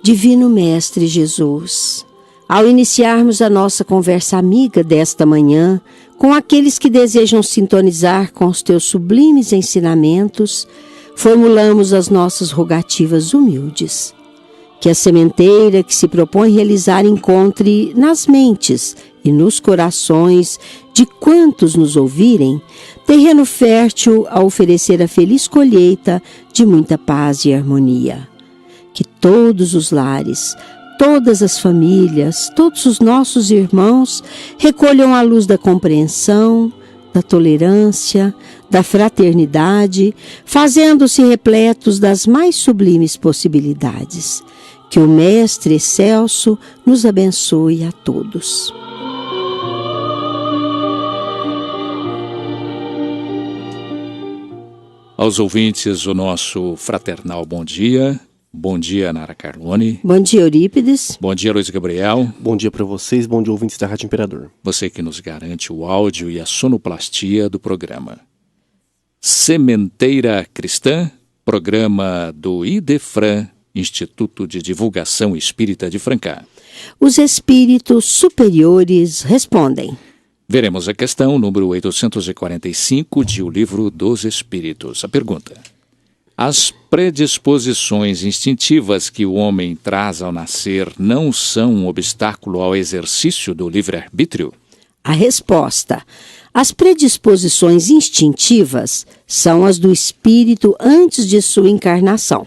Divino Mestre Jesus, ao iniciarmos a nossa conversa amiga desta manhã, com aqueles que desejam sintonizar com os teus sublimes ensinamentos, formulamos as nossas rogativas humildes. Que a sementeira que se propõe realizar encontre nas mentes e nos corações de quantos nos ouvirem, terreno fértil a oferecer a feliz colheita de muita paz e harmonia. Que todos os lares, todas as famílias, todos os nossos irmãos recolham a luz da compreensão, da tolerância, da fraternidade, fazendo-se repletos das mais sublimes possibilidades. Que o Mestre Excelso nos abençoe a todos. Aos ouvintes, o nosso fraternal bom dia. Bom dia, Nara Carlone. Bom dia, Eurípides. Bom dia, Luiz Gabriel. Bom dia para vocês, bom dia, ouvintes da Rádio Imperador. Você que nos garante o áudio e a sonoplastia do programa. Sementeira Cristã, programa do IDEFRAN, Instituto de Divulgação Espírita de Franca. Os espíritos superiores respondem. Veremos a questão número 845 de O Livro dos Espíritos. A pergunta: as predisposições instintivas que o homem traz ao nascer não são um obstáculo ao exercício do livre-arbítrio? A resposta: as predisposições instintivas são as do espírito antes de sua encarnação.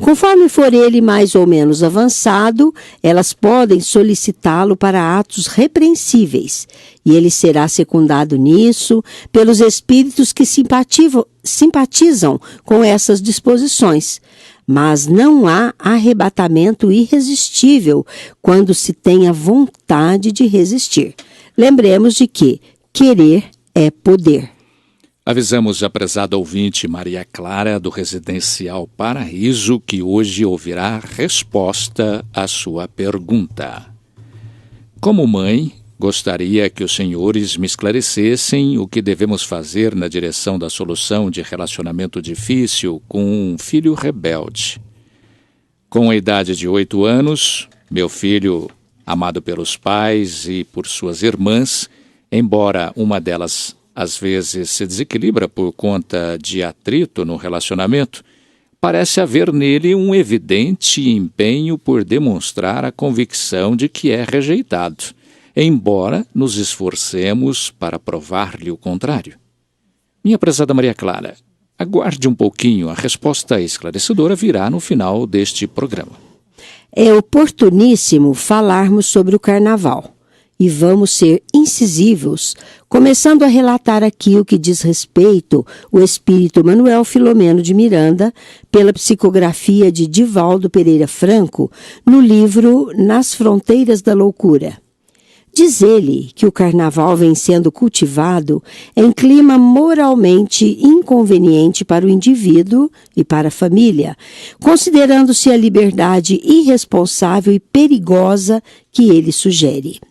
Conforme for ele mais ou menos avançado, elas podem solicitá-lo para atos repreensíveis, e ele será secundado nisso pelos espíritos que simpatizam com essas disposições. Mas não há arrebatamento irresistível quando se tem a vontade de resistir. Lembremos de que querer é poder. Avisamos a prezada ouvinte Maria Clara, do Residencial Paraíso, que hoje ouvirá a resposta à sua pergunta. Como mãe, gostaria que os senhores me esclarecessem o que devemos fazer na direção da solução de relacionamento difícil com um filho rebelde. Com a idade de 8 anos, meu filho, amado pelos pais e por suas irmãs, embora uma delas às vezes se desequilibra por conta de atrito no relacionamento, parece haver nele um evidente empenho por demonstrar a convicção de que é rejeitado, embora nos esforcemos para provar-lhe o contrário. Minha prezada Maria Clara, aguarde um pouquinho, a resposta esclarecedora virá no final deste programa. É oportuníssimo falarmos sobre o carnaval. E vamos ser incisivos, começando a relatar aqui o que diz respeito o espírito Manuel Filomeno de Miranda, pela psicografia de Divaldo Pereira Franco, no livro Nas Fronteiras da Loucura. Diz ele que o carnaval vem sendo cultivado em clima moralmente inconveniente para o indivíduo e para a família, considerando-se a liberdade irresponsável e perigosa que ele sugere.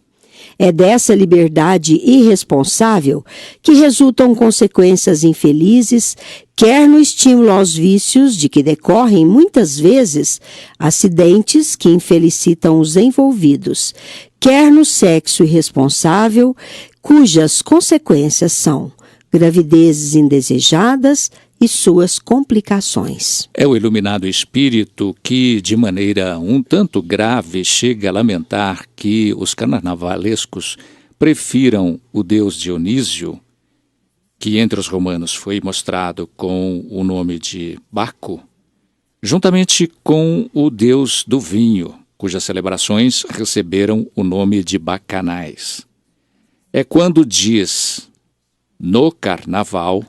É dessa liberdade irresponsável que resultam consequências infelizes, quer no estímulo aos vícios, de que decorrem muitas vezes acidentes que infelicitam os envolvidos, quer no sexo irresponsável, cujas consequências são gravidezes indesejadas e suas complicações. É o iluminado espírito que, de maneira um tanto grave, chega a lamentar que os carnavalescos prefiram o deus Dionísio, que entre os romanos foi mostrado com o nome de Baco, juntamente com o deus do vinho, cujas celebrações receberam o nome de bacanais. É quando diz, no carnaval,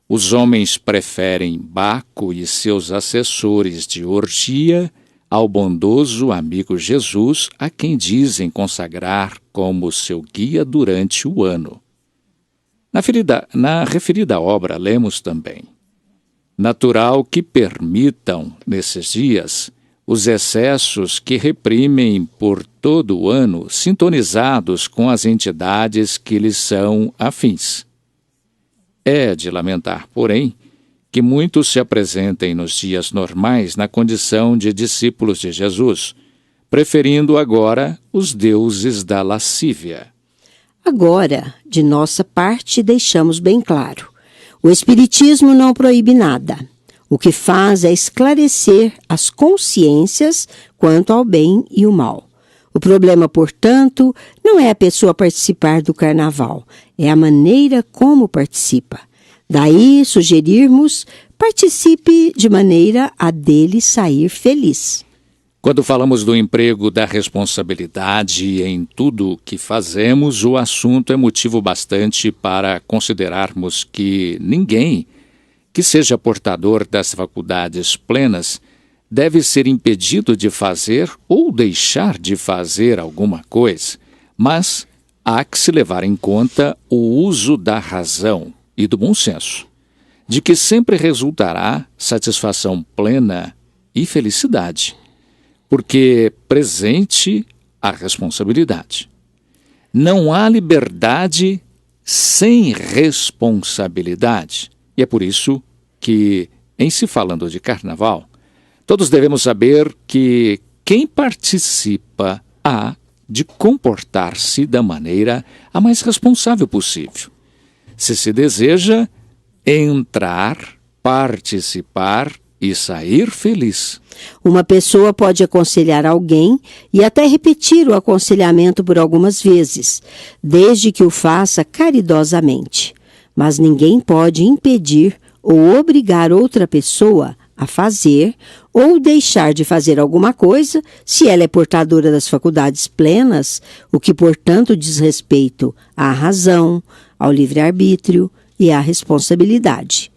os homens preferem Baco e seus assessores de orgia ao bondoso amigo Jesus, a quem dizem consagrar como seu guia durante o ano. Na referida obra, lemos também: natural que permitam, nesses dias, os excessos que reprimem por todo o ano, sintonizados com as entidades que lhes são afins. É de lamentar, porém, que muitos se apresentem nos dias normais na condição de discípulos de Jesus, preferindo agora os deuses da lascívia. Agora, de nossa parte, deixamos bem claro: o Espiritismo não proíbe nada. O que faz é esclarecer as consciências quanto ao bem e o mal. O problema, portanto, não é a pessoa participar do carnaval, é a maneira como participa. Daí sugerirmos: participe de maneira a dele sair feliz. Quando falamos do emprego da responsabilidade em tudo o que fazemos, o assunto é motivo bastante para considerarmos que ninguém que seja portador das faculdades plenas deve ser impedido de fazer ou deixar de fazer alguma coisa, mas há que se levar em conta o uso da razão e do bom senso, de que sempre resultará satisfação plena e felicidade, porque presente a responsabilidade. Não há liberdade sem responsabilidade. E é por isso que, em se falando de carnaval, todos devemos saber que quem participa há de comportar-se da maneira a mais responsável possível. Se deseja entrar, participar e sair feliz. Uma pessoa pode aconselhar alguém e até repetir o aconselhamento por algumas vezes, desde que o faça caridosamente. Mas ninguém pode impedir ou obrigar outra pessoa a fazer ou deixar de fazer alguma coisa se ela é portadora das faculdades plenas, o que, portanto, diz respeito à razão, ao livre-arbítrio e à responsabilidade.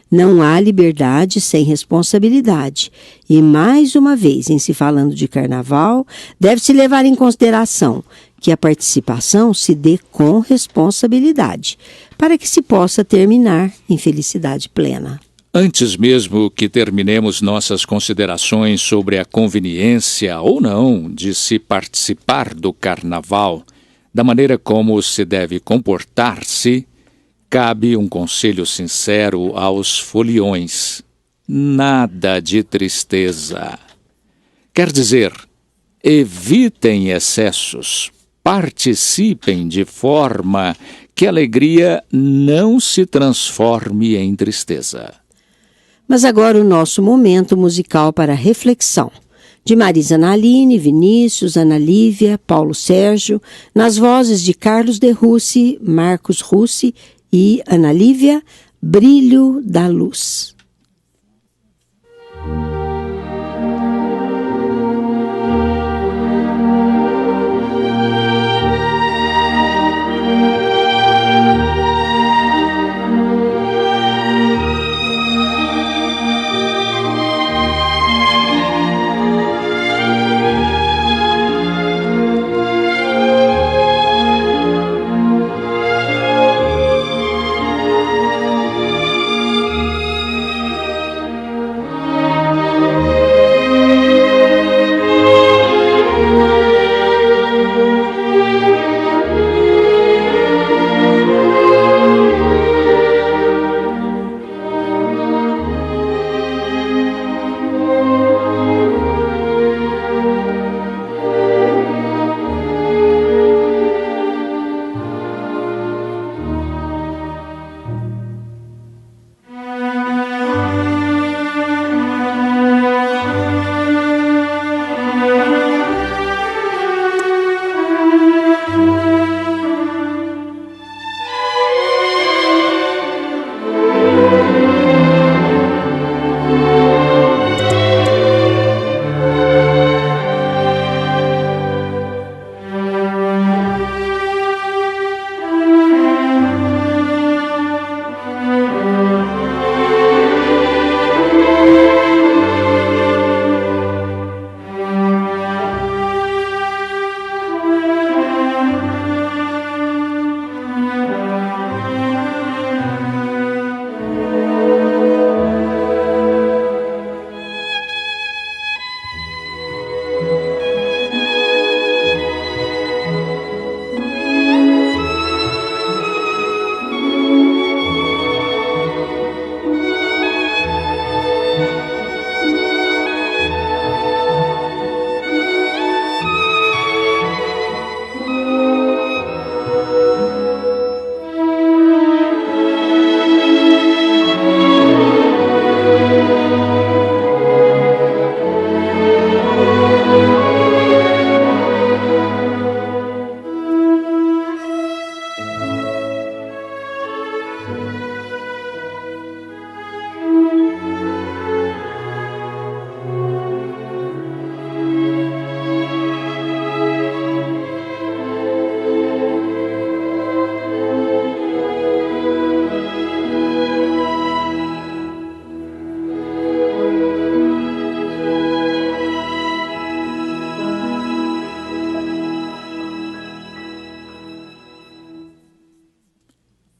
Não há liberdade sem responsabilidade. E, mais uma vez, em se falando de carnaval, deve-se levar em consideração que a participação se dê com responsabilidade, para que se possa terminar em felicidade plena. Antes mesmo que terminemos nossas considerações sobre a conveniência ou não de se participar do carnaval, da maneira como se deve comportar-se, cabe um conselho sincero aos foliões: nada de tristeza. Quer dizer, evitem excessos, participem de forma que a alegria não se transforme em tristeza. Mas agora o nosso momento musical para reflexão. De Marisa Naline, Vinícius, Ana Lívia, Paulo Sérgio, nas vozes de Carlos de Russi, Marcos Russi e Ana Lívia, Brilho da Luz.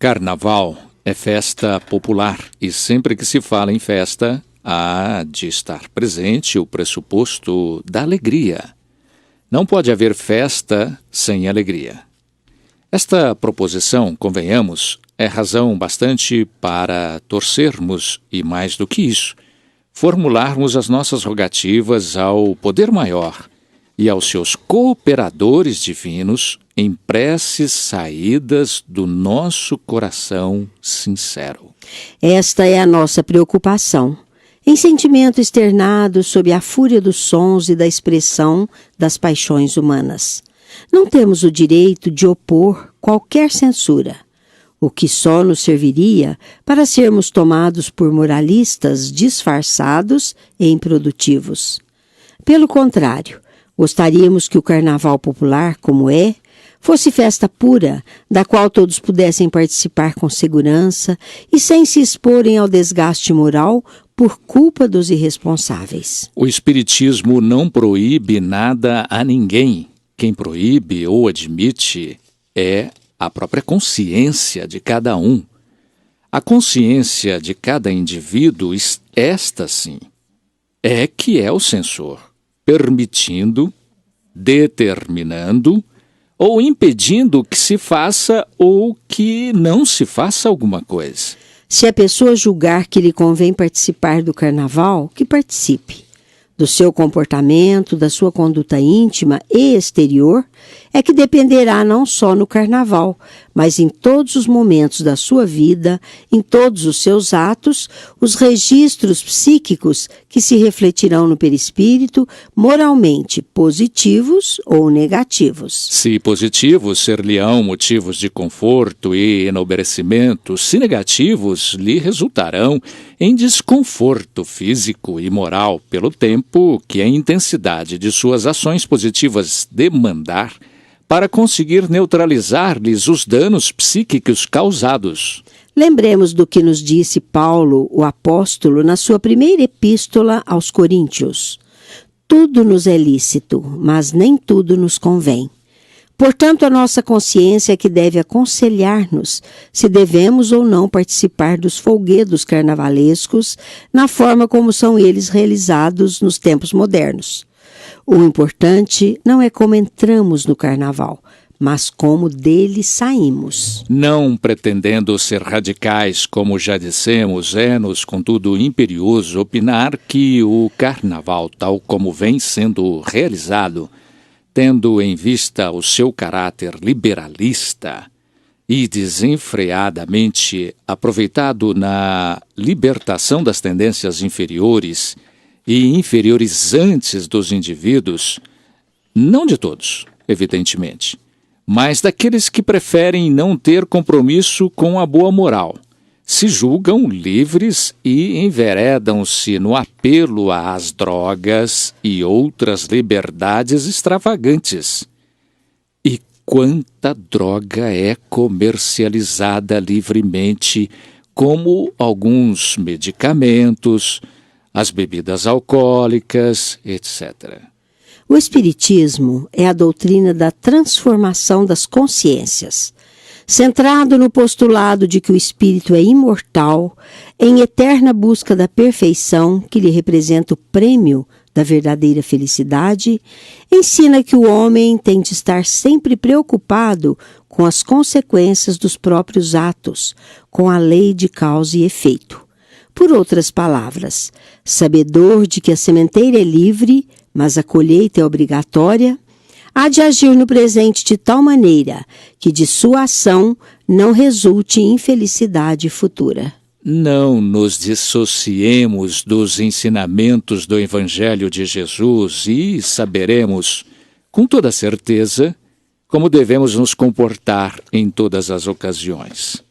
Carnaval é festa popular e sempre que se fala em festa, há de estar presente o pressuposto da alegria. Não pode haver festa sem alegria. Esta proposição, convenhamos, é razão bastante para torcermos e, mais do que isso, formularmos as nossas rogativas ao poder maior e aos seus cooperadores divinos em preces saídas do nosso coração sincero. Esta é a nossa preocupação, em sentimento externado sob a fúria dos sons e da expressão das paixões humanas. Não temos o direito de opor qualquer censura, o que só nos serviria para sermos tomados por moralistas disfarçados e improdutivos. Pelo contrário, gostaríamos que o carnaval popular, como é, fosse festa pura, da qual todos pudessem participar com segurança e sem se exporem ao desgaste moral por culpa dos irresponsáveis. O Espiritismo não proíbe nada a ninguém. Quem proíbe ou admite é a própria consciência de cada um. A consciência de cada indivíduo, esta sim, é que é o censor, permitindo, determinando ou impedindo que se faça ou que não se faça alguma coisa. Se a pessoa julgar que lhe convém participar do carnaval, que participe. Do seu comportamento, da sua conduta íntima e exterior, é que dependerá não só no carnaval, mas em todos os momentos da sua vida, em todos os seus atos, os registros psíquicos que se refletirão no perispírito, moralmente positivos ou negativos. Se positivos, ser-lhe-ão motivos de conforto e enobrecimento, se negativos, lhe resultarão em desconforto físico e moral pelo tempo que a intensidade de suas ações positivas demandar para conseguir neutralizar-lhes os danos psíquicos causados. Lembremos do que nos disse Paulo, o apóstolo, na sua primeira epístola aos Coríntios. Tudo nos é lícito, mas nem tudo nos convém. Portanto, a nossa consciência é que deve aconselhar-nos se devemos ou não participar dos folguedos carnavalescos na forma como são eles realizados nos tempos modernos. O importante não é como entramos no carnaval, mas como dele saímos. Não pretendendo ser radicais, como já dissemos, é-nos, contudo, imperioso opinar que o carnaval, tal como vem sendo realizado, tendo em vista o seu caráter liberalista e desenfreadamente aproveitado na libertação das tendências inferiores e inferiorizantes dos indivíduos, não de todos, evidentemente, mas daqueles que preferem não ter compromisso com a boa moral, se julgam livres e enveredam-se no apelo às drogas e outras liberdades extravagantes. E quanta droga é comercializada livremente, como alguns medicamentos, as bebidas alcoólicas, etc. O Espiritismo é a doutrina da transformação das consciências, centrado no postulado de que o espírito é imortal, em eterna busca da perfeição que lhe representa o prêmio da verdadeira felicidade, ensina que o homem tem de estar sempre preocupado com as consequências dos próprios atos, com a lei de causa e efeito. Por outras palavras, sabedor de que a sementeira é livre, mas a colheita é obrigatória, há de agir no presente de tal maneira que de sua ação não resulte infelicidade futura. Não nos dissociemos dos ensinamentos do Evangelho de Jesus e saberemos, com toda certeza, como devemos nos comportar em todas as ocasiões.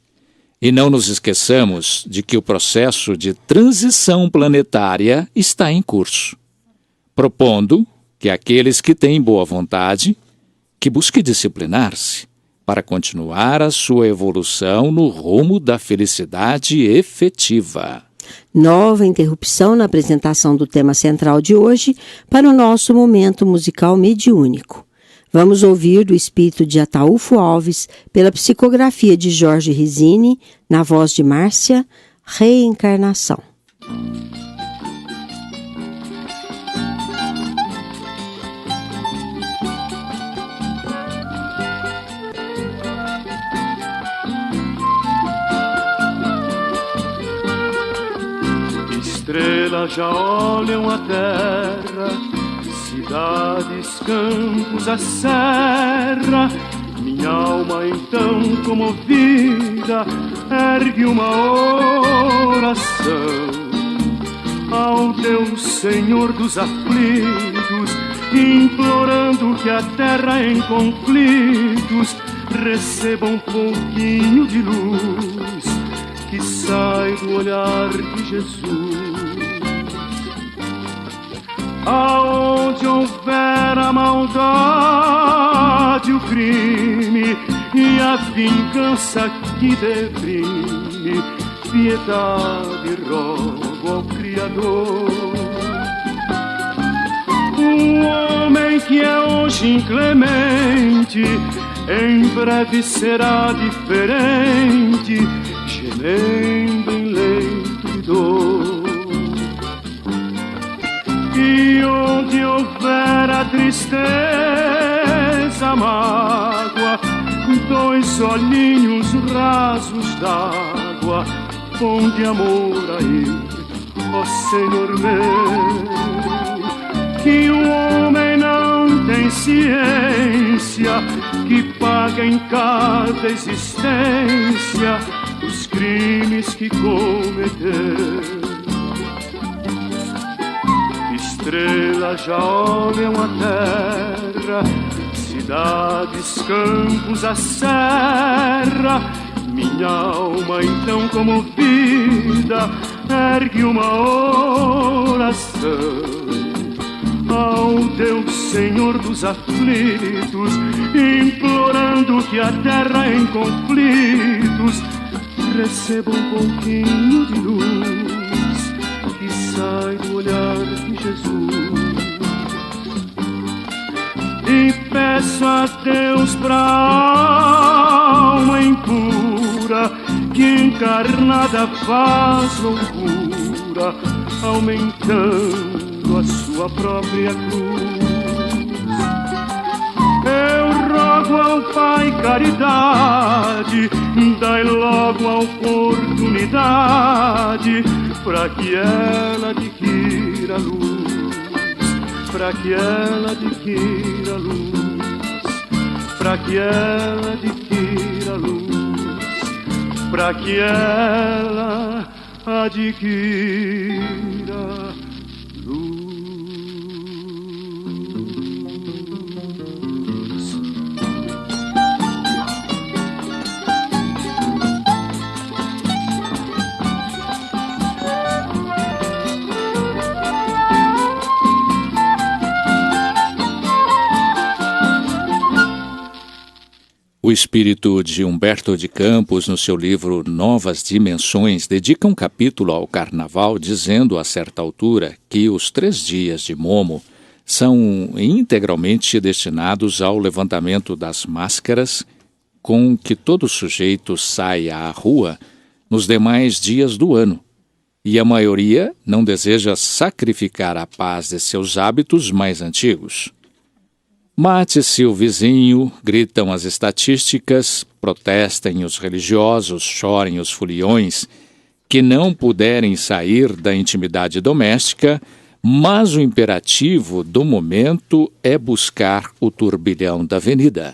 E não nos esqueçamos de que o processo de transição planetária está em curso, propondo que aqueles que têm boa vontade, que busquem disciplinar-se para continuar a sua evolução no rumo da felicidade efetiva. Nova interrupção na apresentação do tema central de hoje para o nosso momento musical mediúnico. Vamos ouvir do espírito de Ataúfo Alves, pela psicografia de Jorge Rizzini, na voz de Márcia, Reencarnação. Estrelas já olham a terra, cidades, campos, a serra. Minha alma então comovida ergue uma oração ao Deus Senhor dos aflitos, implorando que a terra em conflitos receba um pouquinho de luz que sai do olhar de Jesus. Aonde houver a maldade, o crime e a vingança que deprime, piedade rogo ao Criador. O homem que é hoje inclemente, em breve será diferente, gemendo em leito de dor. E onde houver a tristeza, a mágoa, dois olhinhos rasos d'água, pão de amor a ele, ó Senhor meu. Que o homem não tem ciência, que paga em cada existência os crimes que cometeu. Estrelas já olham a terra, cidades, campos, a serra. Minha alma então comovida ergue uma oração ao Deus Senhor dos aflitos, implorando que a terra em conflitos receba um pouquinho de luz que sai do olhar de Jesus. E peço a Deus pra alma impura que encarnada faz loucura, aumentando a sua própria cruz. Eu rogo ao Pai caridade, dai logo a oportunidade para que ela adquira luz, para que ela adquira luz, para que ela adquira luz, para que ela adquira luz. O espírito de Humberto de Campos, no seu livro Novas Dimensões, dedica um capítulo ao carnaval, dizendo a certa altura que os 3 dias de Momo são integralmente destinados ao levantamento das máscaras com que todo sujeito sai à rua nos demais dias do ano, e a maioria não deseja sacrificar a paz de seus hábitos mais antigos. Mate-se o vizinho, gritam as estatísticas, protestem os religiosos, chorem os foliões, que não puderem sair da intimidade doméstica, mas o imperativo do momento é buscar o turbilhão da avenida.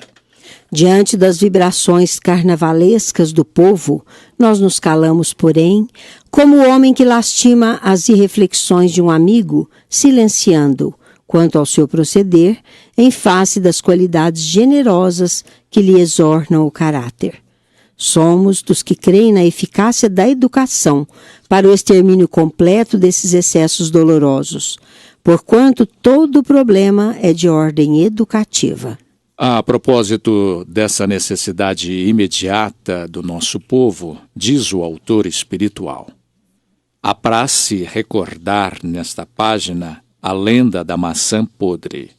Diante das vibrações carnavalescas do povo, nós nos calamos, porém, como o homem que lastima as irreflexões de um amigo, silenciando, quanto ao seu proceder, em face das qualidades generosas que lhe exornam o caráter. Somos dos que creem na eficácia da educação para o extermínio completo desses excessos dolorosos, porquanto todo problema é de ordem educativa. A propósito dessa necessidade imediata do nosso povo, diz o autor espiritual: apraz-se recordar nesta página a lenda da maçã podre.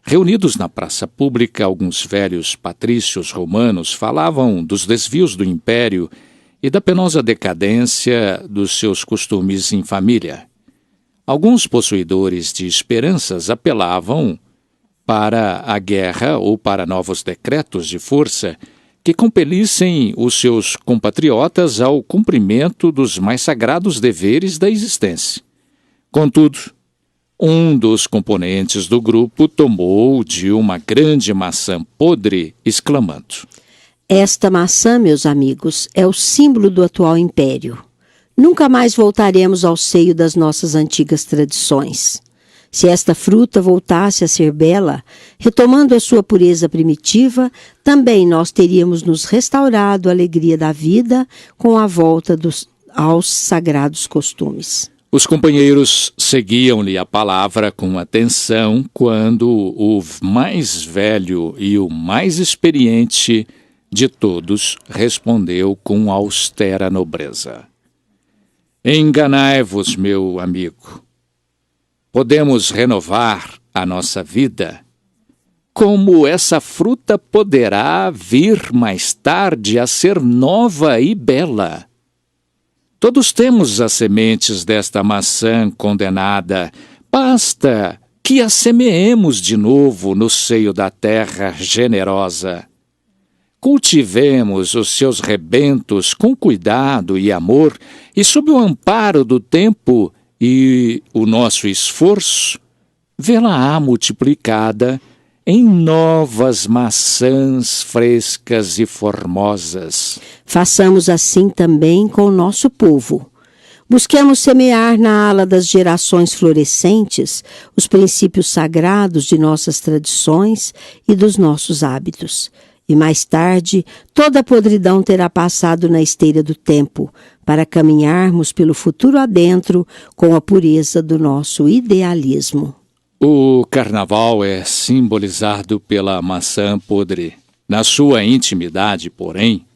Reunidos na praça pública, alguns velhos patrícios romanos falavam dos desvios do império e da penosa decadência dos seus costumes em família. Alguns possuidores de esperanças apelavam para a guerra ou para novos decretos de força que compelissem os seus compatriotas ao cumprimento dos mais sagrados deveres da existência. Contudo, um dos componentes do grupo tomou de uma grande maçã podre, exclamando: Esta maçã, meus amigos, é o símbolo do atual império. Nunca mais voltaremos ao seio das nossas antigas tradições. Se esta fruta voltasse a ser bela, retomando a sua pureza primitiva, também nós teríamos nos restaurado a alegria da vida com a volta aos sagrados costumes. Os companheiros seguiam-lhe a palavra com atenção quando o mais velho e o mais experiente de todos respondeu com austera nobreza: Enganai-vos, meu amigo. Podemos renovar a nossa vida? Como essa fruta poderá vir mais tarde a ser nova e bela? Todos temos as sementes desta maçã condenada. Basta que a semeemos de novo no seio da terra generosa. Cultivemos os seus rebentos com cuidado e amor, e sob o amparo do tempo e o nosso esforço, vê-la-á multiplicada em novas maçãs frescas e formosas. Façamos assim também com o nosso povo. Busquemos semear na ala das gerações florescentes os princípios sagrados de nossas tradições e dos nossos hábitos. E mais tarde, toda a podridão terá passado na esteira do tempo, para caminharmos pelo futuro adentro com a pureza do nosso idealismo. O carnaval é simbolizado pela maçã podre. Na sua intimidade, porém,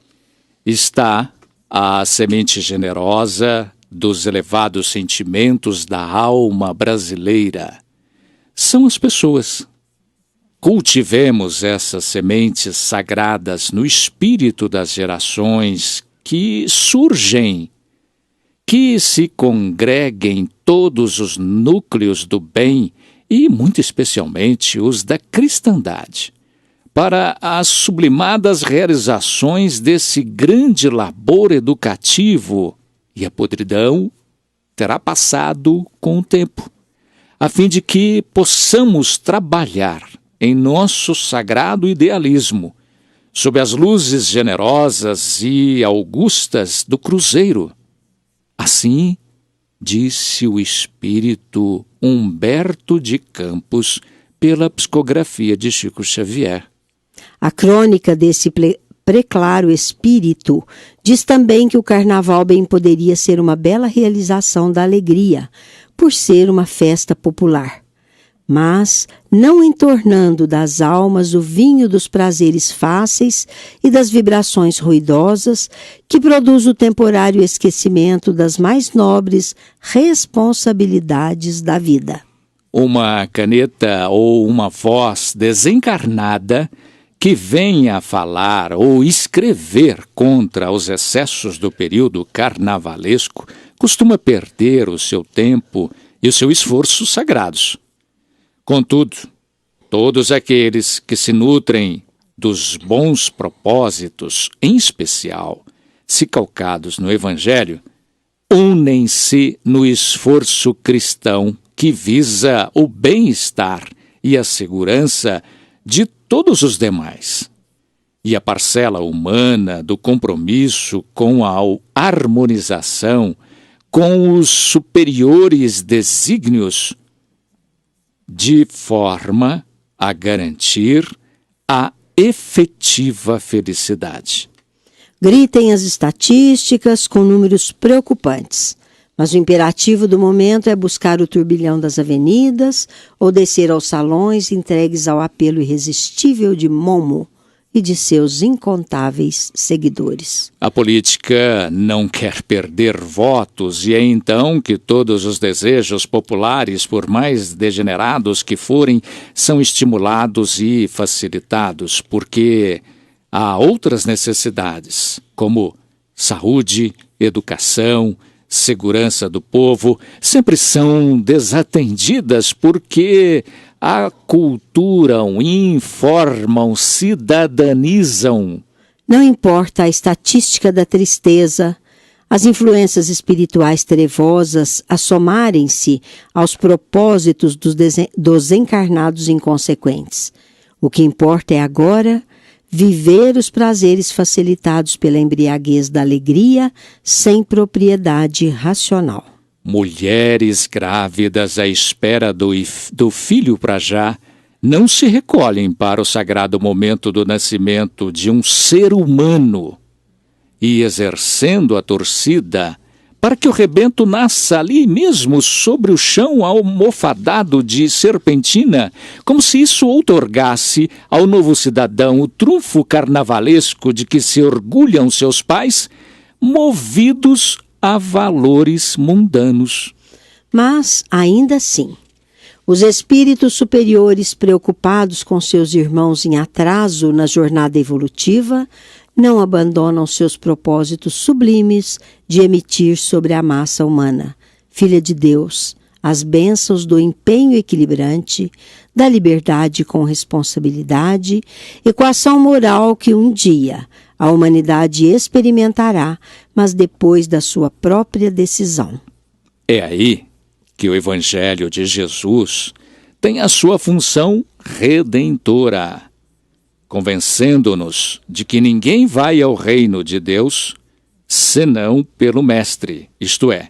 está a semente generosa dos elevados sentimentos da alma brasileira. São as pessoas. Cultivemos essas sementes sagradas no espírito das gerações que surgem, que se congreguem todos os núcleos do bem e, muito especialmente, os da cristandade, para as sublimadas realizações desse grande labor educativo, e a podridão terá passado com o tempo, a fim de que possamos trabalhar em nosso sagrado idealismo, sob as luzes generosas e augustas do cruzeiro. Assim, disse o espírito Humberto de Campos pela psicografia de Chico Xavier. A crônica desse preclaro espírito diz também que o carnaval bem poderia ser uma bela realização da alegria, por ser uma festa popular, mas não entornando das almas o vinho dos prazeres fáceis e das vibrações ruidosas que produz o temporário esquecimento das mais nobres responsabilidades da vida. Uma caneta ou uma voz desencarnada que venha falar ou escrever contra os excessos do período carnavalesco costuma perder o seu tempo e o seu esforço sagrados. Contudo, todos aqueles que se nutrem dos bons propósitos, em especial, se calcados no Evangelho, unem-se no esforço cristão que visa o bem-estar e a segurança de todos os demais. E a parcela humana do compromisso com a harmonização com os superiores desígnios, de forma a garantir a efetiva felicidade. Gritem as estatísticas com números preocupantes, mas o imperativo do momento é buscar o turbilhão das avenidas ou descer aos salões entregues ao apelo irresistível de Momo e de seus incontáveis seguidores. A política não quer perder votos e é então que todos os desejos populares, por mais degenerados que forem, são estimulados e facilitados, porque há outras necessidades, como saúde, educação, segurança do povo, sempre são desatendidas porque aculturam, informam, cidadanizam. Não importa a estatística da tristeza, as influências espirituais trevosas a somarem-se aos propósitos dos encarnados inconsequentes. O que importa é agora viver os prazeres facilitados pela embriaguez da alegria sem propriedade racional. Mulheres grávidas à espera do filho para já não se recolhem para o sagrado momento do nascimento de um ser humano e exercendo a torcida para que o rebento nasça ali mesmo sobre o chão almofadado de serpentina, como se isso outorgasse ao novo cidadão o trunfo carnavalesco de que se orgulham seus pais, movidos a valores mundanos. Mas, ainda assim, os espíritos superiores preocupados com seus irmãos em atraso na jornada evolutiva não abandonam seus propósitos sublimes de emitir sobre a massa humana, filha de Deus, as bênçãos do empenho equilibrante, da liberdade com responsabilidade, equação moral que um dia a humanidade experimentará, mas depois da sua própria decisão. É aí que o Evangelho de Jesus tem a sua função redentora, convencendo-nos de que ninguém vai ao reino de Deus senão pelo Mestre, isto é,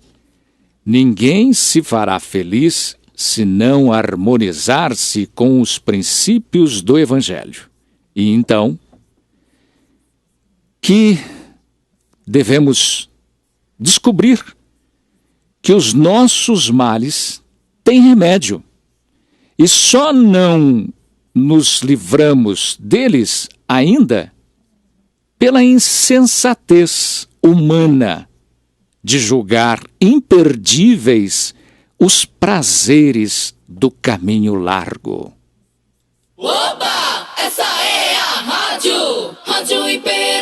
ninguém se fará feliz se não harmonizar-se com os princípios do Evangelho. E então, que devemos descobrir que os nossos males têm remédio e só não nos livramos deles ainda pela insensatez humana de julgar imperdíveis os prazeres do caminho largo. Oba! Essa é a Rádio Imperador.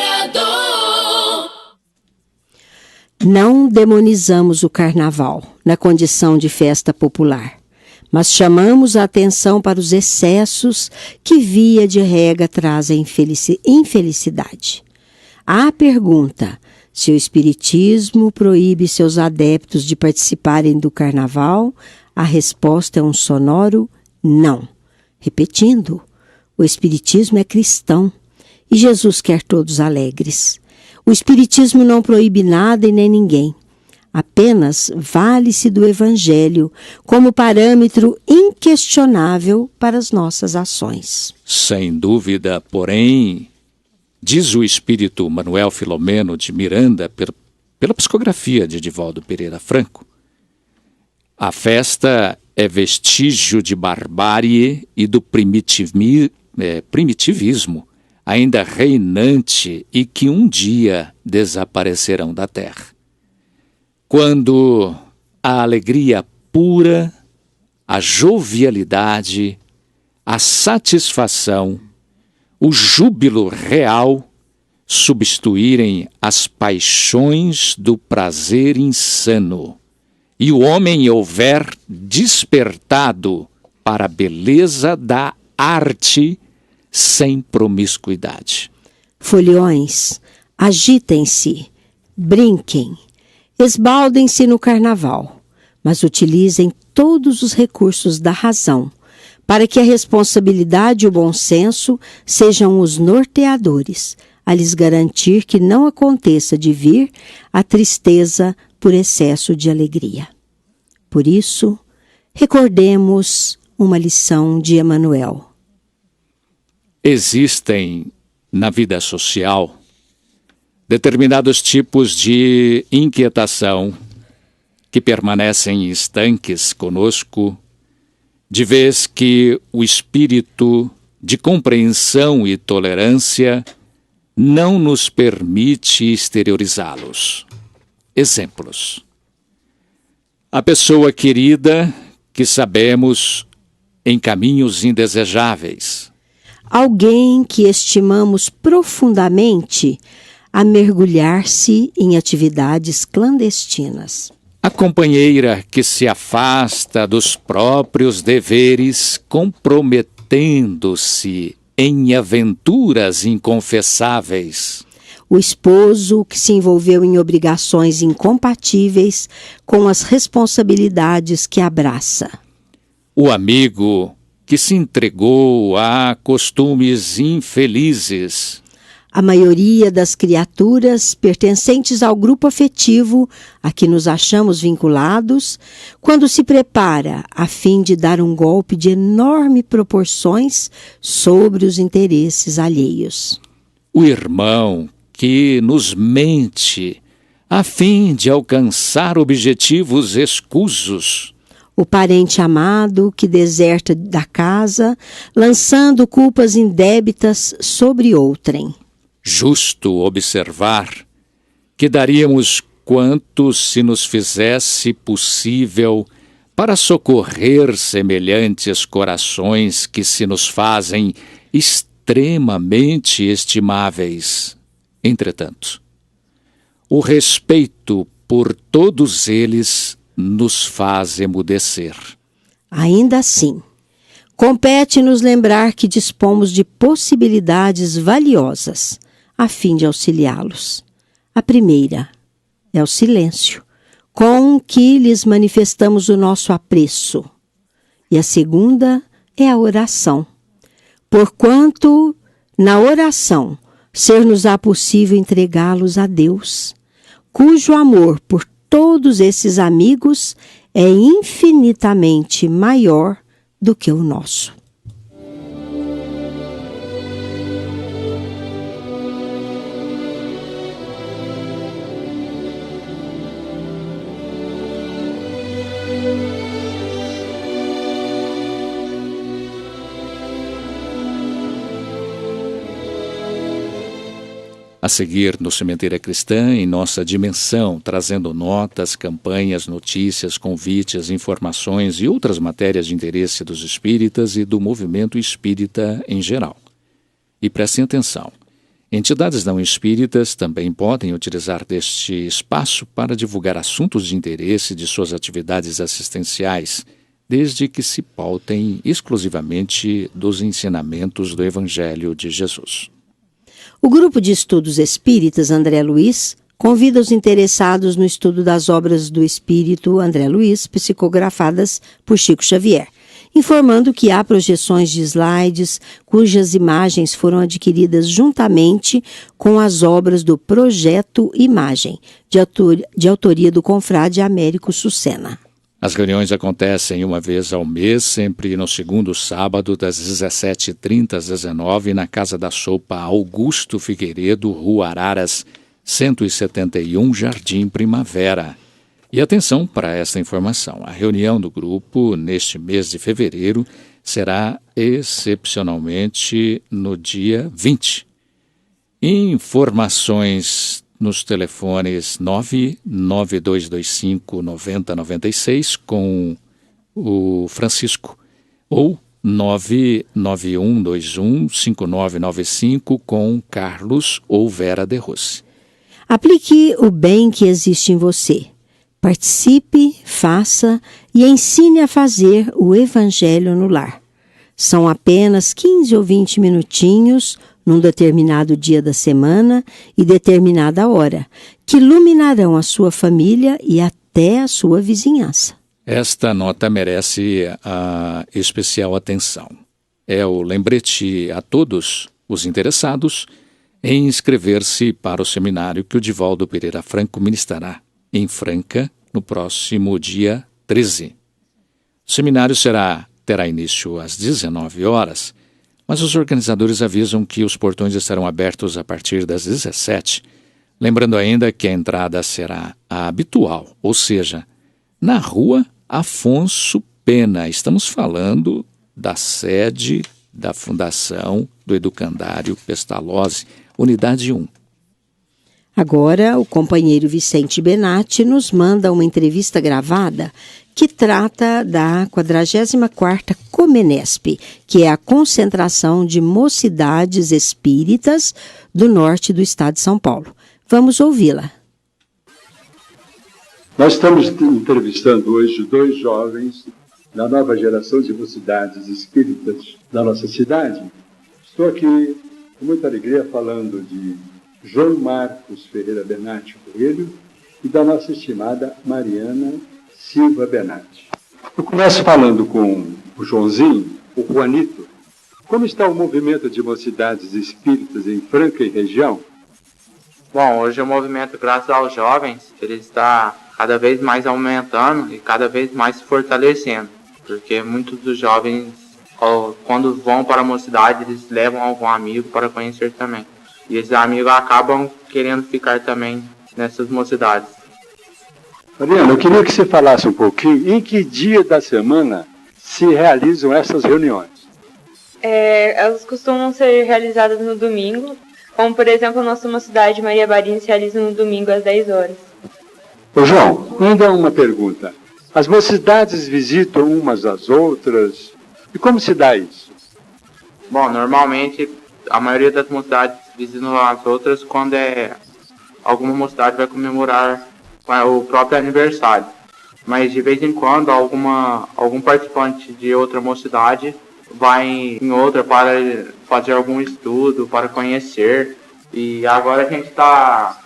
Não demonizamos o carnaval na condição de festa popular, mas chamamos a atenção para os excessos que, via de regra, trazem infelicidade. À pergunta se o Espiritismo proíbe seus adeptos de participarem do carnaval, a resposta é um sonoro não. Repetindo, o Espiritismo é cristão e Jesus quer todos alegres. O Espiritismo não proíbe nada e nem ninguém. Apenas vale-se do Evangelho como parâmetro inquestionável para as nossas ações. Sem dúvida, porém, diz o espírito Manuel Filomeno de Miranda, pela psicografia de Edivaldo Pereira Franco, a festa é vestígio de barbárie e do primitivismo, ainda reinante e que um dia desaparecerão da terra. Quando a alegria pura, a jovialidade, a satisfação, o júbilo real substituírem as paixões do prazer insano, e o homem houver despertado para a beleza da arte sem promiscuidade. Foliões, agitem-se, brinquem, esbaldem-se no carnaval, mas utilizem todos os recursos da razão, para que a responsabilidade e o bom senso sejam os norteadores, a lhes garantir que não aconteça de vir a tristeza por excesso de alegria. Por isso, recordemos uma lição de Emmanuel. Existem, na vida social, determinados tipos de inquietação que permanecem estanques conosco, de vez que o espírito de compreensão e tolerância não nos permite exteriorizá-los. Exemplos. A pessoa querida que sabemos em caminhos indesejáveis. Alguém que estimamos profundamente a mergulhar-se em atividades clandestinas. A companheira que se afasta dos próprios deveres, comprometendo-se em aventuras inconfessáveis. O esposo que se envolveu em obrigações incompatíveis com as responsabilidades que abraça. O amigo que se entregou a costumes infelizes. A maioria das criaturas pertencentes ao grupo afetivo a que nos achamos vinculados, quando se prepara a fim de dar um golpe de enorme proporções sobre os interesses alheios. O irmão que nos mente a fim de alcançar objetivos escusos. O parente amado que deserta da casa, lançando culpas indébitas sobre outrem. Justo observar que daríamos quanto se nos fizesse possível para socorrer semelhantes corações que se nos fazem extremamente estimáveis. Entretanto, o respeito por todos eles nos faz emudecer. Ainda assim, compete-nos lembrar que dispomos de possibilidades valiosas a fim de auxiliá-los. A primeira é o silêncio, com que lhes manifestamos o nosso apreço. E a segunda é a oração, porquanto, na oração, ser-nos-á possível entregá-los a Deus, cujo amor por todos esses amigos é infinitamente maior do que o nosso. A seguir, no Sementeira Cristã, em nossa dimensão, trazendo notas, campanhas, notícias, convites, informações e outras matérias de interesse dos espíritas e do movimento espírita em geral. E prestem atenção, entidades não espíritas também podem utilizar deste espaço para divulgar assuntos de interesse de suas atividades assistenciais, desde que se pautem exclusivamente dos ensinamentos do Evangelho de Jesus. O Grupo de Estudos Espíritas André Luiz convida os interessados no estudo das obras do Espírito André Luiz, psicografadas por Chico Xavier, informando que há projeções de slides cujas imagens foram adquiridas juntamente com as obras do Projeto Imagem, de autoria do confrade Américo Sucena. As reuniões acontecem uma vez ao mês, sempre no segundo sábado, das 17h30 às 19h, na Casa da Sopa Augusto Figueiredo, Rua Araras, 171, Jardim Primavera. E atenção para esta informação, a reunião do grupo neste mês de fevereiro será excepcionalmente no dia 20. Informações nos telefones 99225-9096 com o Francisco ou 99121-5995 com Carlos ou Vera de Rossi. Aplique o bem que existe em você. Participe, faça e ensine a fazer o Evangelho no lar. São apenas 15 ou 20 minutinhos num determinado dia da semana e determinada hora, que iluminarão a sua família e até a sua vizinhança. Esta nota merece a especial atenção. É o lembrete a todos os interessados em inscrever-se para o seminário que o Divaldo Pereira Franco ministrará em Franca no próximo dia 13. O seminário terá início às 19 horas, mas os organizadores avisam que os portões estarão abertos a partir das 17, lembrando ainda que a entrada será a habitual, ou seja, na Rua Afonso Pena. Estamos falando da sede da Fundação do Educandário Pestalozzi, Unidade 1. Agora, o companheiro Vicente Benatti nos manda uma entrevista gravada que trata da 44ª Comenesp, que é a concentração de mocidades espíritas do norte do estado de São Paulo. Vamos ouvi-la. Nós estamos entrevistando hoje 2 jovens da nova geração de mocidades espíritas da nossa cidade. Estou aqui com muita alegria falando de João Marcos Ferreira Benatti Coelho e da nossa estimada Mariana Silva Benatti. Eu começo falando com o Joãozinho, o Juanito. Como está o movimento de mocidades espíritas em Franca e região? Bom, hoje o movimento, graças aos jovens, ele está cada vez mais aumentando e cada vez mais se fortalecendo, porque muitos dos jovens, quando vão para a mocidade, eles levam algum amigo para conhecer também. E esses amigos acabam querendo ficar também nessas mocidades. Mariana, eu queria que você falasse um pouquinho em que dia da semana se realizam essas reuniões. Elas costumam ser realizadas no domingo, como por exemplo a nossa mocidade Maria Barini se realiza no domingo às 10 horas. Ô João, ainda uma pergunta. As mocidades visitam umas às outras? E como se dá isso? Bom, normalmente a maioria das mocidades visitam as outras quando alguma mocidade vai comemorar o próprio aniversário. Mas de vez em quando algum participante de outra mocidade vai em outra para fazer algum estudo, para conhecer. E agora a gente está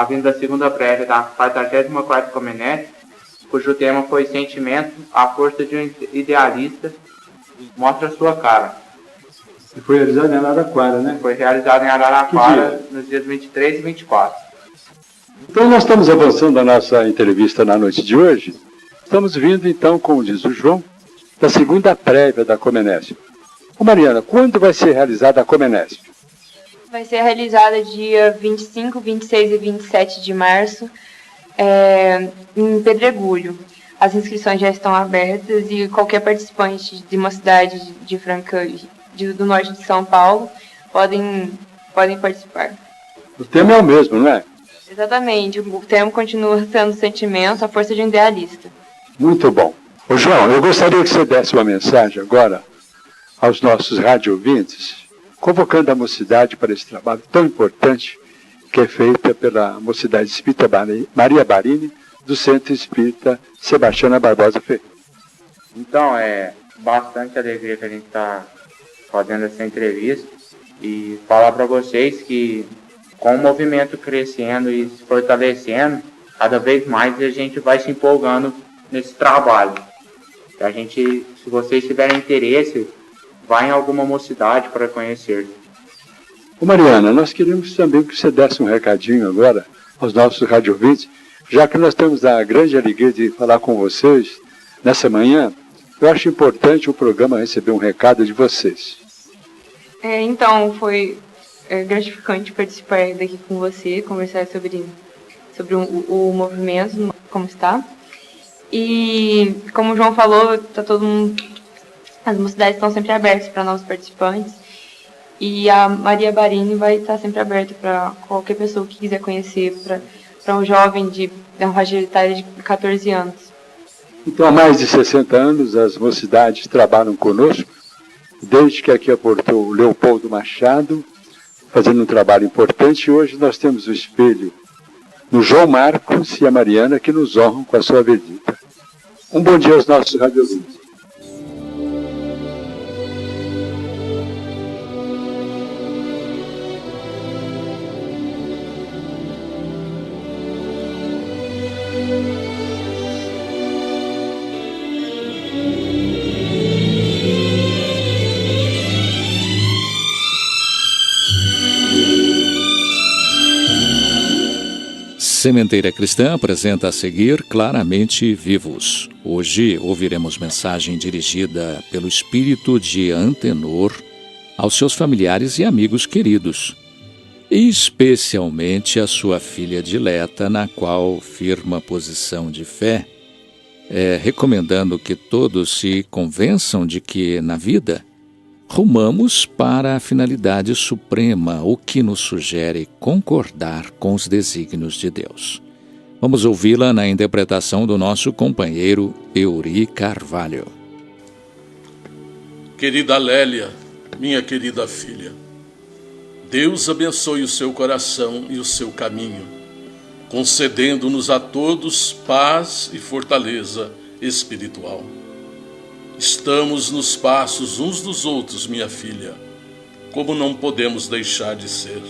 vindo da segunda prévia da 44ª Comenesp, cujo tema foi Sentimento, a força de um idealista, mostra a sua cara. E foi realizado em Araraquara, né? Foi realizado em Araraquara nos dias 23 e 24. Então nós estamos avançando a nossa entrevista na noite de hoje. Estamos vindo então, como diz o João, da segunda prévia da Comenesp. Ô Mariana, quando vai ser realizada a Comenesp? Vai ser realizada dia 25, 26 e 27 de março em Pedregulho. As inscrições já estão abertas e qualquer participante de uma cidade de Franca, do norte de São Paulo, podem participar. O tema é o mesmo, não é? Exatamente, o tema continua sendo Sentimento, a força de um idealista. Muito bom. Ô João, eu gostaria que você desse uma mensagem agora aos nossos rádio ouvintes, convocando a mocidade para esse trabalho tão importante que é feita pela Mocidade Espírita Maria Barini, do Centro Espírita Sebastiana Barbosa Ferreira. Então, é bastante alegria que a gente está fazendo essa entrevista e falar para vocês que com o movimento crescendo e se fortalecendo, cada vez mais a gente vai se empolgando nesse trabalho. Se vocês tiverem interesse, vá em alguma mocidade para conhecer. Ô Mariana, nós queríamos também que você desse um recadinho agora aos nossos rádio ouvintes, já que nós temos a grande alegria de falar com vocês nessa manhã. Eu acho importante o programa receber um recado de vocês. Então, foi gratificante participar daqui com você, conversar sobre o movimento, como está. E, como o João falou, tá todo mundo, as mocidades estão sempre abertas para novos participantes. E a Maria Barini vai estar sempre aberta para qualquer pessoa que quiser conhecer, para um jovem de uma faixa etária de 14 anos. Então, há mais de 60 anos, as mocidades trabalham conosco, desde que aqui aportou o Leopoldo Machado, fazendo um trabalho importante. E hoje nós temos o espelho no João Marcos e a Mariana, que nos honram com a sua visita. Um bom dia aos nossos radiovintes. Sementeira Cristã apresenta a seguir Claramente Vivos. Hoje ouviremos mensagem dirigida pelo espírito de Antenor aos seus familiares e amigos queridos, e especialmente a sua filha dileta, na qual firma posição de fé, recomendando que todos se convençam de que, na vida, rumamos para a finalidade suprema, o que nos sugere concordar com os desígnios de Deus. Vamos ouvi-la na interpretação do nosso companheiro Euri Carvalho. Querida Lélia, minha querida filha, Deus abençoe o seu coração e o seu caminho, concedendo-nos a todos paz e fortaleza espiritual. Estamos nos passos uns dos outros, minha filha, como não podemos deixar de ser.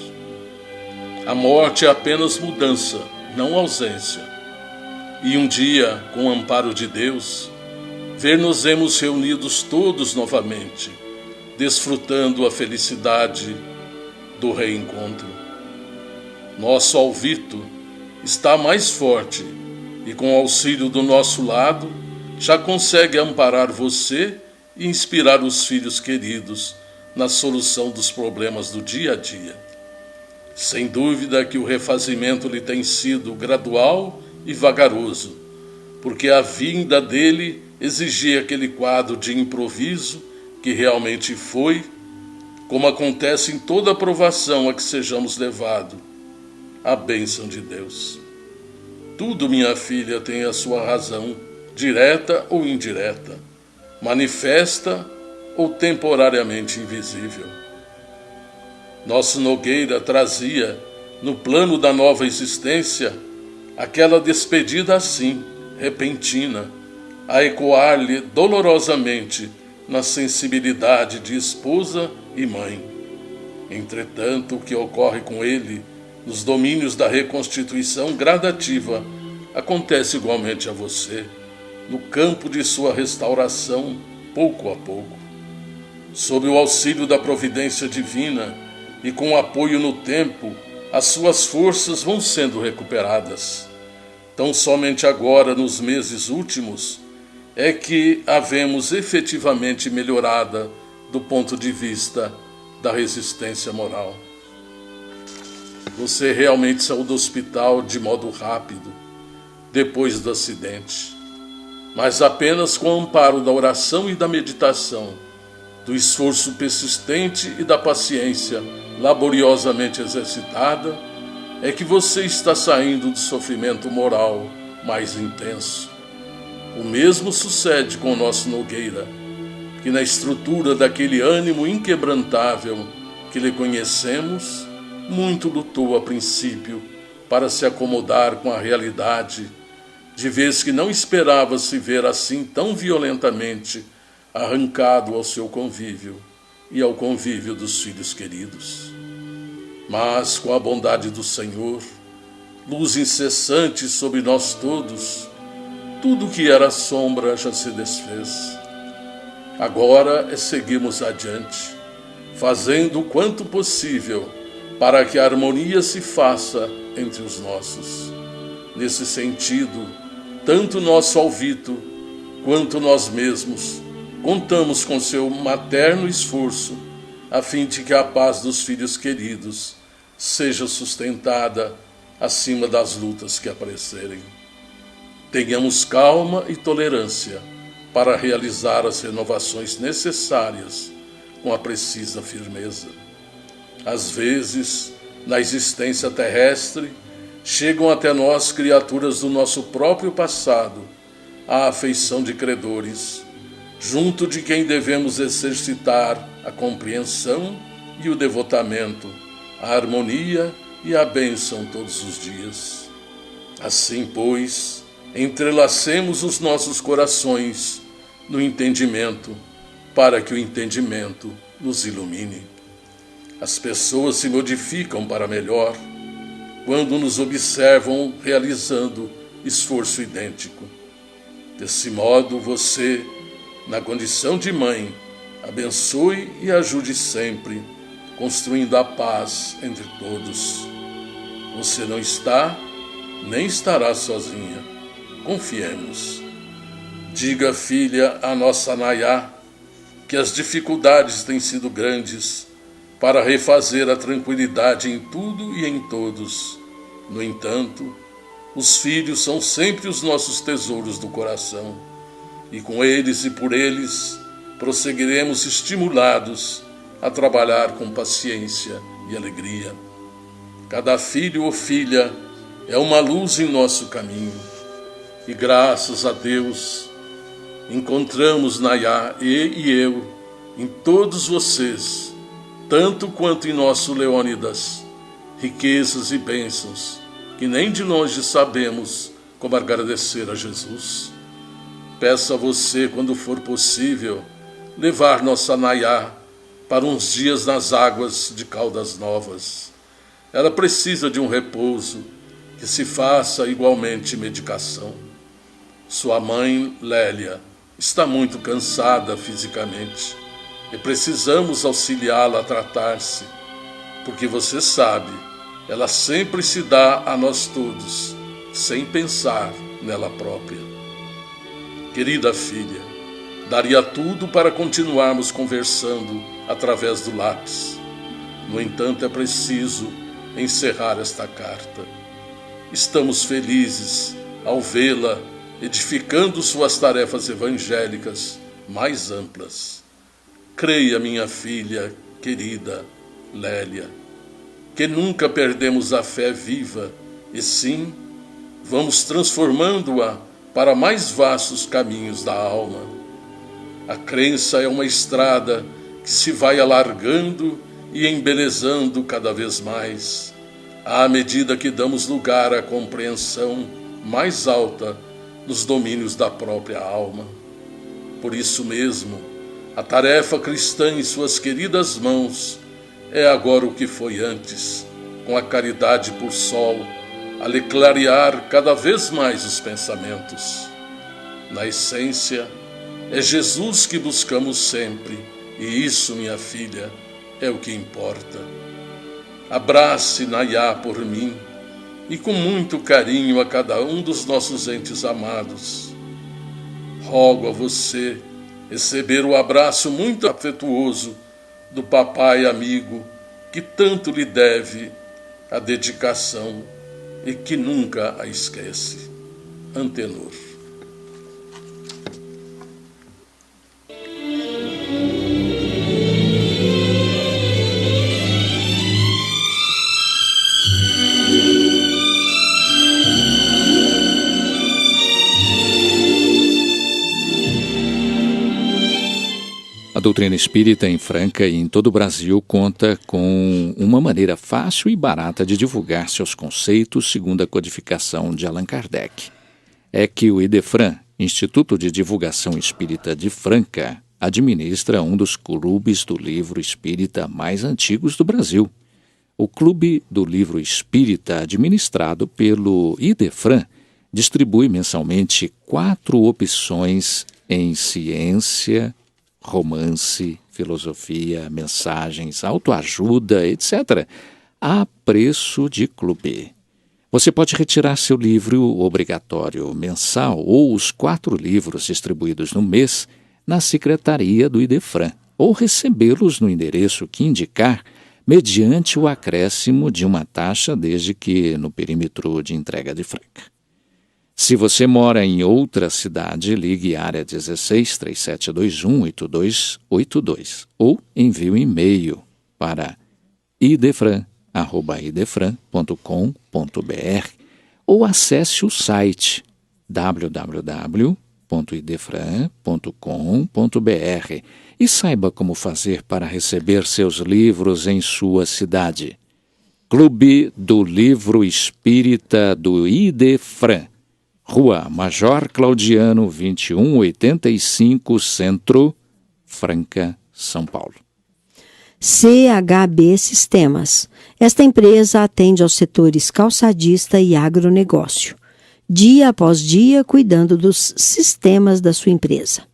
A morte é apenas mudança, não ausência. E um dia, com o amparo de Deus, ver-nos-emos reunidos todos novamente, desfrutando a felicidade do reencontro. Nosso alvito está mais forte e, com o auxílio do nosso lado, já consegue amparar você e inspirar os filhos queridos na solução dos problemas do dia a dia. Sem dúvida que o refazimento lhe tem sido gradual e vagaroso, porque a vinda dele exigia aquele quadro de improviso que realmente foi, como acontece em toda aprovação a que sejamos levados, a bênção de Deus. Tudo, minha filha, tem a sua razão, direta ou indireta, manifesta ou temporariamente invisível. Nosso Nogueira trazia, no plano da nova existência, aquela despedida assim, repentina, a ecoar-lhe dolorosamente na sensibilidade de esposa e mãe. Entretanto, o que ocorre com ele, nos domínios da reconstituição gradativa, acontece igualmente a você, no campo de sua restauração, pouco a pouco. Sob o auxílio da providência divina e com apoio no tempo, as suas forças vão sendo recuperadas. Tão somente agora, nos meses últimos, é que a vemos efetivamente melhorada do ponto de vista da resistência moral. Você realmente saiu do hospital de modo rápido, depois do acidente, mas apenas com o amparo da oração e da meditação, do esforço persistente e da paciência laboriosamente exercitada, é que você está saindo do sofrimento moral mais intenso. O mesmo sucede com o nosso Nogueira, que na estrutura daquele ânimo inquebrantável que lhe conhecemos, muito lutou a princípio para se acomodar com a realidade, de vez que não esperava se ver assim tão violentamente arrancado ao seu convívio e ao convívio dos filhos queridos. Mas, com a bondade do Senhor, luz incessante sobre nós todos, tudo que era sombra já se desfez. Agora é seguirmos adiante, fazendo o quanto possível para que a harmonia se faça entre os nossos. Nesse sentido, tanto nosso alvito quanto nós mesmos contamos com seu materno esforço a fim de que a paz dos filhos queridos seja sustentada acima das lutas que aparecerem. Tenhamos calma e tolerância para realizar as renovações necessárias com a precisa firmeza. Às vezes, na existência terrestre, chegam até nós criaturas do nosso próprio passado, à afeição de credores, junto de quem devemos exercitar a compreensão e o devotamento, a harmonia e a bênção todos os dias. Assim, pois, entrelacemos os nossos corações no entendimento, para que o entendimento nos ilumine. As pessoas se modificam para melhor quando nos observam realizando esforço idêntico. Desse modo, você, na condição de mãe, abençoe e ajude sempre, construindo a paz entre todos. Você não está, nem estará sozinha. Confiemos. Diga, filha, a nossa Nayá, que as dificuldades têm sido grandes para refazer a tranquilidade em tudo e em todos. No entanto, os filhos são sempre os nossos tesouros do coração, e com eles e por eles prosseguiremos estimulados a trabalhar com paciência e alegria. Cada filho ou filha é uma luz em nosso caminho. E graças a Deus, encontramos Nayá e eu em todos vocês, tanto quanto em nosso Leônidas, riquezas e bênçãos que nem de longe sabemos como agradecer a Jesus. Peço a você, quando for possível, levar nossa Nayá para uns dias nas águas de Caldas Novas. Ela precisa de um repouso, que se faça igualmente medicação. Sua mãe, Lélia, está muito cansada fisicamente e precisamos auxiliá-la a tratar-se, porque você sabe, ela sempre se dá a nós todos, sem pensar nela própria. Querida filha, daria tudo para continuarmos conversando através do lápis. No entanto, é preciso encerrar esta carta. Estamos felizes ao vê-la edificando suas tarefas evangélicas mais amplas. Creia, minha filha querida Lélia, que nunca perdemos a fé viva, e sim, vamos transformando-a para mais vastos caminhos da alma. A crença é uma estrada que se vai alargando e embelezando cada vez mais, à medida que damos lugar à compreensão mais alta nos domínios da própria alma. Por isso mesmo, a tarefa cristã em suas queridas mãos é agora o que foi antes, com a caridade por sol, a lhe clarear cada vez mais os pensamentos. Na essência, é Jesus que buscamos sempre, e isso, minha filha, é o que importa. Abrace Nayá por mim, e com muito carinho a cada um dos nossos entes amados. Rogo a você receber o abraço muito afetuoso do papai amigo que tanto lhe deve a dedicação e que nunca a esquece. Antenor. A doutrina espírita em Franca e em todo o Brasil conta com uma maneira fácil e barata de divulgar seus conceitos segundo a codificação de Allan Kardec. É que o IDEFRAN, Instituto de Divulgação Espírita de Franca, administra um dos clubes do livro espírita mais antigos do Brasil. O Clube do Livro Espírita, administrado pelo IDEFRAN, distribui mensalmente 4 opções em ciência, romance, filosofia, mensagens, autoajuda, etc., a preço de clube. Você pode retirar seu livro obrigatório mensal ou os 4 livros distribuídos no mês na secretaria do IDEFRAN ou recebê-los no endereço que indicar mediante o acréscimo de uma taxa desde que no perímetro de entrega de Franca. Se você mora em outra cidade, ligue área 16 3721 8282 ou envie um e-mail para idefran@idefran.com.br ou acesse o site www.idefran.com.br e saiba como fazer para receber seus livros em sua cidade. Clube do Livro Espírita do IDEFRAN, Rua Major Claudiano, 2185, Centro, Franca, São Paulo. CHB Sistemas. Esta empresa atende aos setores calçadista e agronegócio, dia após dia cuidando dos sistemas da sua empresa.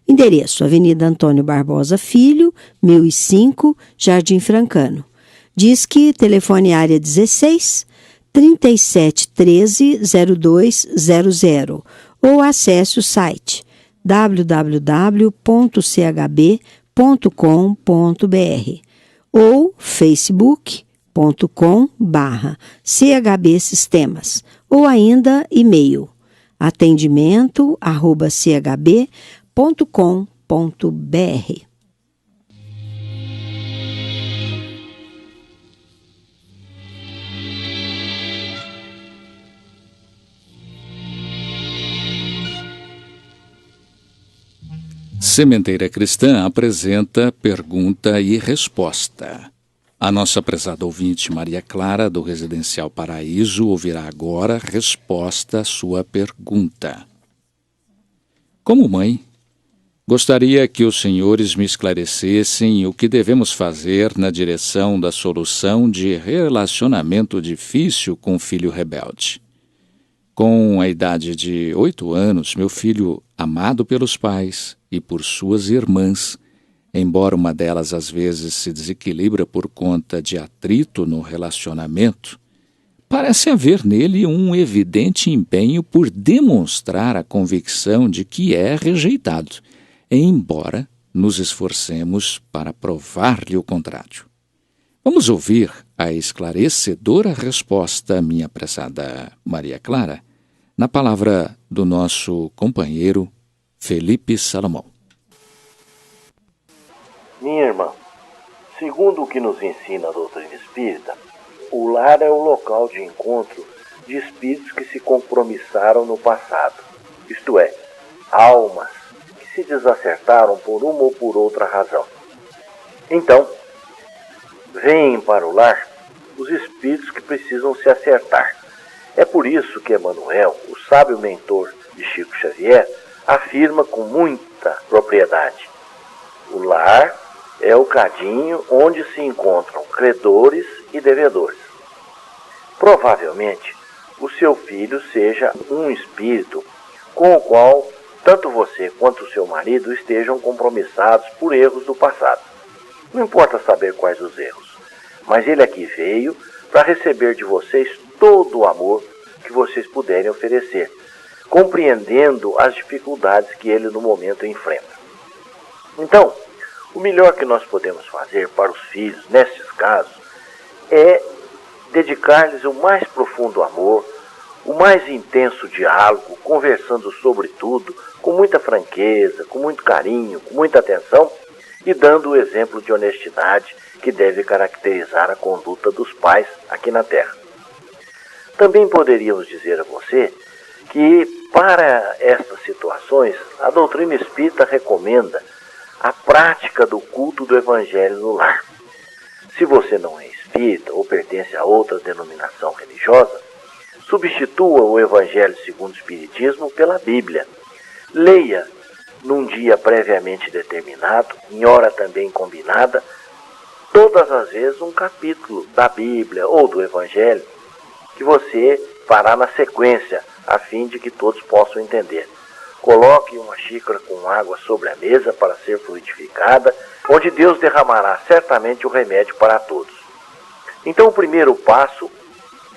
Endereço: Avenida Antônio Barbosa Filho, 1005, Jardim Francano. Disque telefone área 16 3713-0200 ou acesse o site www.chb.com.br ou facebook.com/CHB Sistemas ou ainda e-mail atendimento@chb.com.br. Sementeira Cristã apresenta pergunta e resposta. A nossa prezada ouvinte Maria Clara, do Residencial Paraíso, ouvirá agora a resposta à sua pergunta. Como mãe, gostaria que os senhores me esclarecessem o que devemos fazer na direção da solução de relacionamento difícil com o filho rebelde. Com a idade de 8 anos, meu filho, amado pelos pais e por suas irmãs, embora uma delas às vezes se desequilibra por conta de atrito no relacionamento, parece haver nele um evidente empenho por demonstrar a convicção de que é rejeitado, embora nos esforcemos para provar-lhe o contrário. Vamos ouvir a esclarecedora resposta, minha prezada Maria Clara, na palavra do nosso companheiro Felipe Salomão. Minha irmã, segundo o que nos ensina a doutrina espírita, o lar é o local de encontro de espíritos que se compromissaram no passado, isto é, almas que se desacertaram por uma ou por outra razão. Então, vêm para o lar os espíritos que precisam se acertar. É por isso que Emmanuel, o sábio mentor de Chico Xavier, afirma com muita propriedade: o lar é o cadinho onde se encontram credores e devedores. Provavelmente, o seu filho seja um espírito com o qual tanto você quanto o seu marido estejam compromissados por erros do passado. Não importa saber quais os erros, mas ele aqui veio para receber de vocês todo o amor que vocês puderem oferecer, compreendendo as dificuldades que ele no momento enfrenta. Então, o melhor que nós podemos fazer para os filhos, nesses casos, é dedicar-lhes o mais profundo amor, o mais intenso diálogo, conversando sobre tudo, com muita franqueza, com muito carinho, com muita atenção, e dando o exemplo de honestidade que deve caracterizar a conduta dos pais aqui na Terra. Também poderíamos dizer a você que, para estas situações, a doutrina espírita recomenda a prática do culto do Evangelho no lar. Se você não é espírita ou pertence a outra denominação religiosa, substitua o Evangelho segundo o Espiritismo pela Bíblia. Leia, num dia previamente determinado, em hora também combinada, todas as vezes um capítulo da Bíblia ou do Evangelho que você fará na sequência, a fim de que todos possam entender. Coloque uma xícara com água sobre a mesa para ser fluidificada, onde Deus derramará certamente o remédio para todos. Então o primeiro passo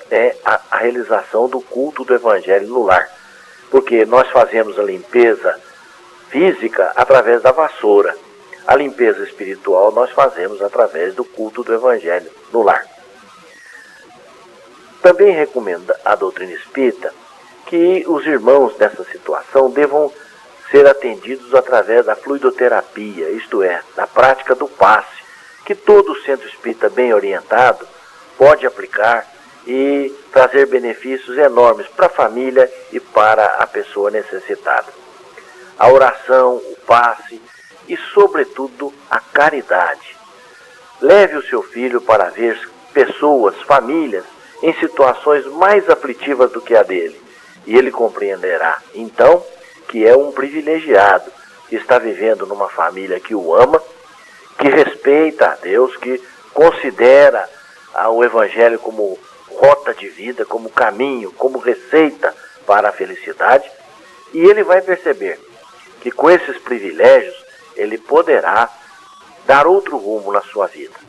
é a realização do culto do Evangelho no lar, porque nós fazemos a limpeza física através da vassoura. A limpeza espiritual nós fazemos através do culto do Evangelho no lar. Também recomenda a doutrina espírita que os irmãos nessa situação devam ser atendidos através da fluidoterapia, isto é, da prática do passe, que todo centro espírita bem orientado pode aplicar e trazer benefícios enormes para a família e para a pessoa necessitada. A oração, o passe e, sobretudo, a caridade. Leve o seu filho para ver pessoas, famílias, em situações mais aflitivas do que a dele. E ele compreenderá, então, que é um privilegiado, que está vivendo numa família que o ama, que respeita a Deus, que considera o Evangelho como rota de vida, como caminho, como receita para a felicidade. E ele vai perceber que com esses privilégios ele poderá dar outro rumo na sua vida.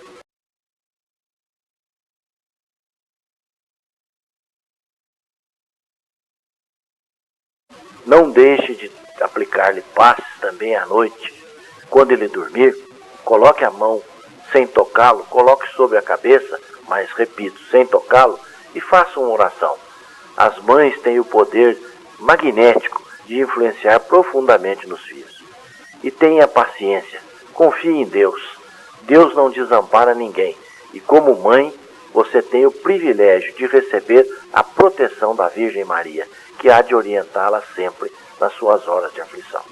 Não deixe de aplicar-lhe passes também à noite. Quando ele dormir, coloque a mão sem tocá-lo, coloque sobre a cabeça, mas repito, sem tocá-lo, e faça uma oração. As mães têm o poder magnético de influenciar profundamente nos filhos. E tenha paciência, confie em Deus. Deus não desampara ninguém. E como mãe, você tem o privilégio de receber a proteção da Virgem Maria, que há de orientá-la sempre nas suas horas de aflição.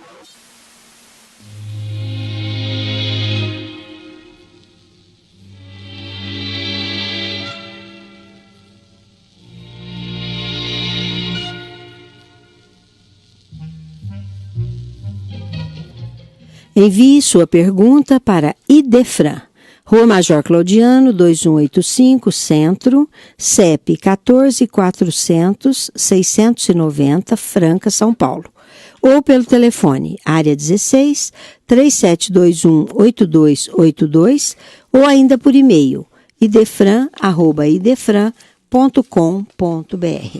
Envie sua pergunta para Idefran, Rua Major Claudiano, 2185, Centro, CEP 14.400.690, Franca, São Paulo. Ou pelo telefone, área 16, 3721-8282, ou ainda por e-mail, idefran@idefran.com.br.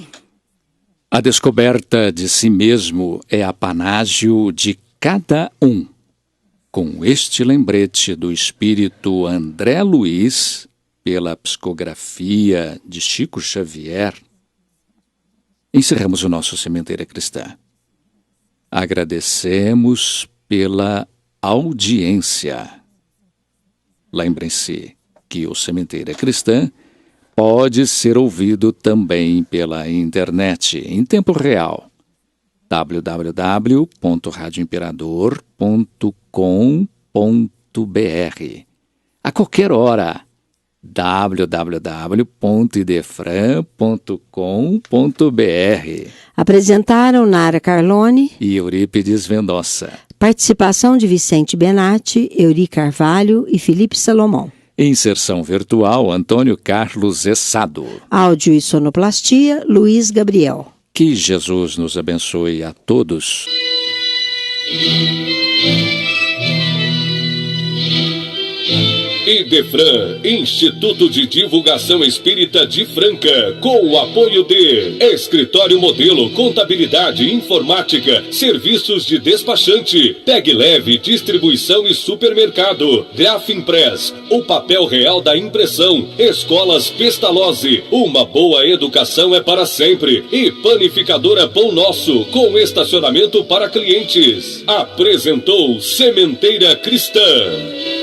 A descoberta de si mesmo é apanágio de cada um. Com este lembrete do espírito André Luiz, pela psicografia de Chico Xavier, encerramos o nosso Sementeira Cristã. Agradecemos pela audiência. Lembrem-se que o Sementeira Cristã pode ser ouvido também pela internet em tempo real. www.radioimperador.com.br. A qualquer hora. www.idefran.com.br. Apresentaram Nara Carlone e Eurípides Mendonça. Participação de Vicente Benatti, Euri Carvalho e Felipe Salomão. Inserção virtual, Antônio Carlos Essado. Áudio e sonoplastia, Luiz Gabriel. Que Jesus nos abençoe a todos. Idefran, Instituto de Divulgação Espírita de Franca, com o apoio de Escritório Modelo, Contabilidade, Informática, Serviços de Despachante, Peg Leve, Distribuição e Supermercado, Grafimpress, o papel real da impressão, Escolas Pestalozzi, uma boa educação é para sempre, e Panificadora Pão Nosso, com estacionamento para clientes. Apresentou Sementeira Cristã.